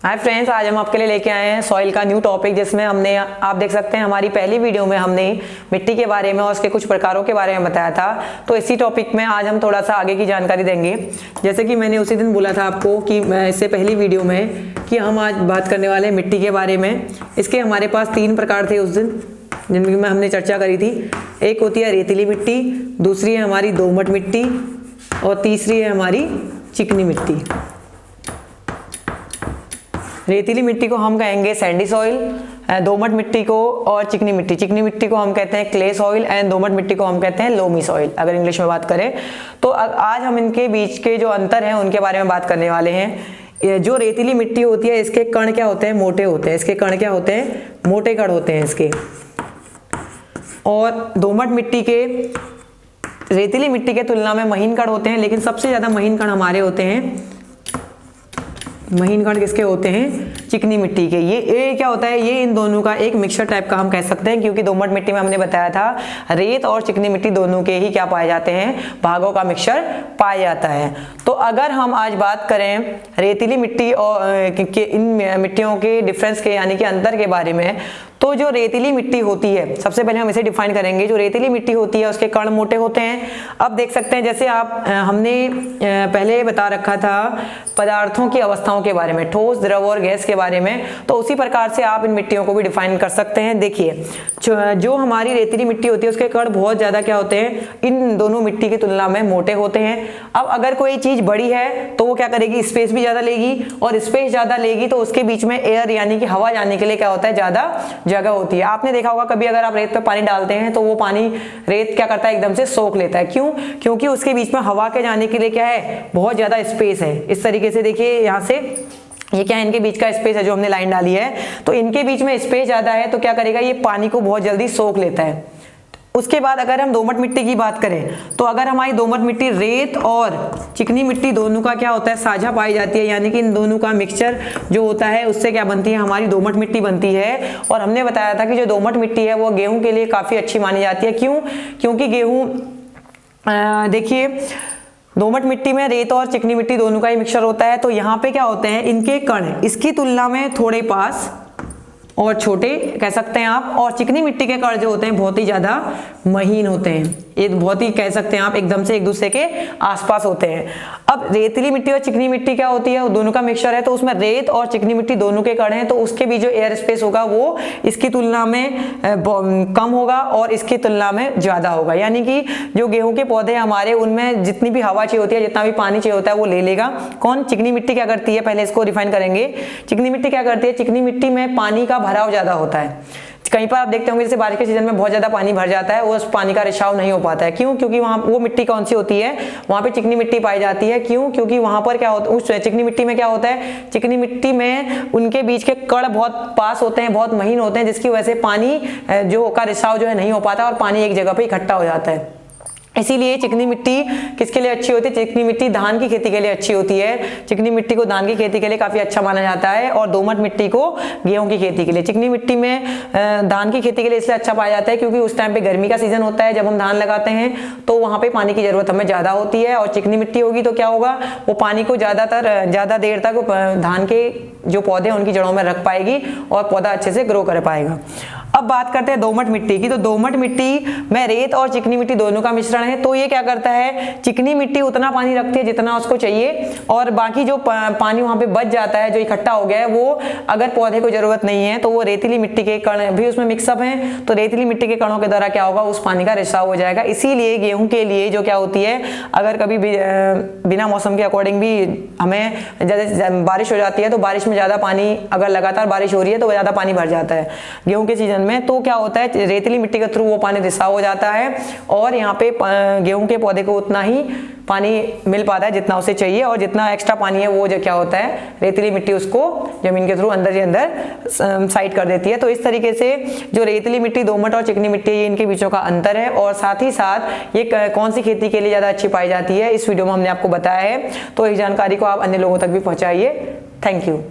Hi friends, आज हम आपके लिए लेके आए हैं सॉइल का न्यू टॉपिक, जिसमें हमने आप देख सकते हैं हमारी पहली वीडियो में हमने मिट्टी के बारे में और उसके कुछ प्रकारों के बारे में बताया था। तो इसी टॉपिक में आज हम थोड़ा सा आगे की जानकारी देंगे। जैसे कि मैंने उसी दिन बोला था आपको कि इससे पहली वीडियो में कि हम आज बात करने वाले हैं मिट्टी के बारे में। इसके हमारे पास 3 प्रकार थे उस दिन, जिनकी में हमने चर्चा करी थी। एक होती है रेतीली मिट्टी, दूसरी है हमारी दोमट मिट्टी और तीसरी है हमारी चिकनी मिट्टी। रेतीली मिट्टी को हम कहेंगे सैंडी सॉइल, दोमट मिट्टी को और चिकनी मिट्टी को हम कहते हैं क्ले सॉइल एंड दोमट मिट्टी को हम कहते हैं लोमी सॉइल, अगर इंग्लिश में बात करें तो। आज हम इनके बीच के जो अंतर हैं उनके बारे में बात करने वाले हैं। जो रेतीली मिट्टी होती है, इसके कण क्या होते हैं? मोटे होते हैं। इसके कण क्या होते हैं? मोटे कण होते हैं इसके। और दोमट मिट्टी के, रेतीली मिट्टी के तुलना में महीन कण होते हैं, लेकिन सबसे ज्यादा महीन कण हमारे होते हैं। महीन कण किसके होते हैं? चिकनी मिट्टी के। ये क्या होता है? ये इन दोनों का एक मिक्सचर टाइप का हम कह सकते हैं, क्योंकि दोमट मिट्टी में हमने बताया था रेत और चिकनी मिट्टी दोनों के ही क्या पाए जाते हैं? भागों का मिक्सचर पाया जाता है। तो अगर हम आज बात करें रेतीली मिट्टी और इन मिट्टियों के डिफरेंस के, यानी कि अंतर के बारे में, तो जो रेतीली मिट्टी होती है, सबसे पहले हम इसे डिफाइन करेंगे। जो रेतीली मिट्टी होती है उसके कण मोटे होते हैं। अब देख सकते हैं, जैसे हमने पहले बता रखा था पदार्थों की अवस्थाओं के बारे में, ठोस, द्रव और गैस के बारे में, तो उसी प्रकार से आप इन मिट्टियों को भी डिफाइन कर सकते हैं। देखिए, जो हमारी रेतीली मिट्टी होती है उसके कण बहुत ज्यादा क्या होते हैं? इन दोनों मिट्टी की तुलना में मोटे होते हैं। अब अगर कोई चीज बड़ी है तो वो क्या करेगी? स्पेस भी ज्यादा लेगी, और स्पेस ज्यादा लेगी तो उसके बीच में एयर यानी कि हवा जाने के लिए क्या होता है? ज्यादा जगह होती है। आपने देखा होगा कभी अगर आप रेत पे पानी डालते हैं तो वो पानी, रेत क्या करता है? एकदम से सोख लेता है। क्यों? क्योंकि उसके बीच में हवा के जाने के लिए क्या है? बहुत ज्यादा स्पेस है। इस तरीके से देखिए, यहाँ से ये क्या है? इनके बीच का स्पेस है जो हमने लाइन डाली है, तो इनके बीच में स्पेस ज्यादा है, तो क्या करेगा? ये पानी को बहुत जल्दी सोख लेता है। उसके बाद अगर हम दोमट मिट्टी की बात करें, तो अगर हमारी दोमट मिट्टी रेत और चिकनी मिट्टी दोनों का क्या होता है? साझा पाई जाती है, यानी कि इन दोनों का मिक्सचर जो होता है उससे क्या बनती है? हमारी दोमट मिट्टी बनती है। और हमने बताया था कि जो दोमट मिट्टी है वो गेहूं के लिए काफी अच्छी मानी जाती है। क्यों? क्योंकि गेहूं, देखिए, दोमट मिट्टी में रेत और चिकनी मिट्टी दोनों का ही मिक्सचर होता है, तो यहाँ पे क्या होते हैं? इनके कण इसकी तुलना में थोड़े पास और छोटे कह सकते हैं आप, और चिकनी मिट्टी के कण जो होते हैं बहुत ही ज्यादा महीन होते हैं। ये बहुत ही कह सकते हैं आप एकदम से एक दूसरे के आसपास होते हैं। अब रेतीली मिट्टी और चिकनी मिट्टी क्या होती है? दोनों का मिक्सचर है, तो उसमें रेत और चिकनी मिट्टी दोनों के कण हैं, तो उसके भी जो एयर स्पेस होगा वो इसकी तुलना में कम होगा और इसकी तुलना में ज्यादा होगा। यानी कि जो गेहूं के पौधे हमारे, उनमें जितनी भी हवा चाहिए होती है, जितना भी पानी चाहिए होता है, वो ले लेगा। कौन? चिकनी मिट्टी क्या करती है? पहले इसको रिफाइन करेंगे। चिकनी मिट्टी क्या करती है? चिकनी मिट्टी में पानी का भराव ज्यादा होता है। कहीं पर आप देखते होंगे जैसे बारिश के सीजन में बहुत ज्यादा पानी भर जाता है, उस पानी का रिसाव नहीं हो पाता है। क्यों? क्योंकि वहां वो मिट्टी कौन सी होती है? वहां पे चिकनी मिट्टी पाई जाती है। क्यों? क्योंकि वहां पर क्या होता है? उस चिकनी मिट्टी में क्या होता है? चिकनी मिट्टी में उनके बीच के कण बहुत पास होते हैं, बहुत महीन होते हैं, जिसकी वजह से पानी जो का रिसाव जो है नहीं हो पाता और पानी एक जगह पे इकट्ठा हो जाता है। इसीलिए चिकनी मिट्टी किसके लिए अच्छी होती है? चिकनी मिट्टी धान की खेती के लिए अच्छी होती है। चिकनी मिट्टी को धान की खेती के लिए काफी अच्छा माना जाता है, और दोमट मिट्टी को गेहूं की खेती के लिए। चिकनी मिट्टी में धान की खेती के लिए इसलिए अच्छा पाया जाता है क्योंकि उस टाइम पे गर्मी का सीजन होता है, जब हम धान लगाते हैं तो वहां पे पानी की जरूरत हमें ज्यादा होती है। और चिकनी मिट्टी होगी तो क्या होगा? वो पानी को ज्यादा देर तक धान के जो पौधे उनकी जड़ों में रख पाएगी और पौधा अच्छे से ग्रो कर पाएगा। अब बात करते हैं दोमट मिट्टी की। तो दोमट मिट्टी में रेत और चिकनी मिट्टी दोनों का मिश्रण है। तो ये क्या करता है? चिकनी मिट्टी उतना पानी रखती है जितना उसको चाहिए, और बाकी जो पानी वहां पे बच जाता है, जो इकट्ठा हो गया है, वो अगर पौधे को जरूरत नहीं है तो वो रेतीली मिट्टी के कण भी उसमें मिक्सअप हैं, तो रेतीली मिट्टी के कणों के द्वारा क्या होगा? उस पानी का रिसाव हो जाएगा। इसीलिए गेहूं के लिए जो क्या होती है, अगर कभी बिना मौसम के अकॉर्डिंग भी हमें जैसे बारिश हो जाती है, तो बारिश में ज्यादा पानी, अगर लगातार बारिश हो रही है तो ज्यादा पानी भर जाता है गेहूं के सीजन में, तो क्या होता है? रेतीली मिट्टी के थ्रू वो पानी रिसाव हो जाता है, और यहाँ पे गेहूं के पौधे को उतना ही पानी मिल पाता है जितना उसे चाहिए, और जितना एक्स्ट्रा पानी है वो जो क्या होता है? रेतीली मिट्टी उसको जमीन के थ्रू अंदर ही अंदर साइड कर देती है। तो इस तरीके से जो रेतीली मिट्टी, दोमट और चिकनी मिट्टी, ये इनके बीचों का अंतर है। और साथ ही साथ ये कौन सी खेती के लिए ज्यादा अच्छी पाई जाती है, इस वीडियो में हमने आपको बताया है। तो इस जानकारी को आप अन्य लोगों तक भी पहुंचाइए। Thank you.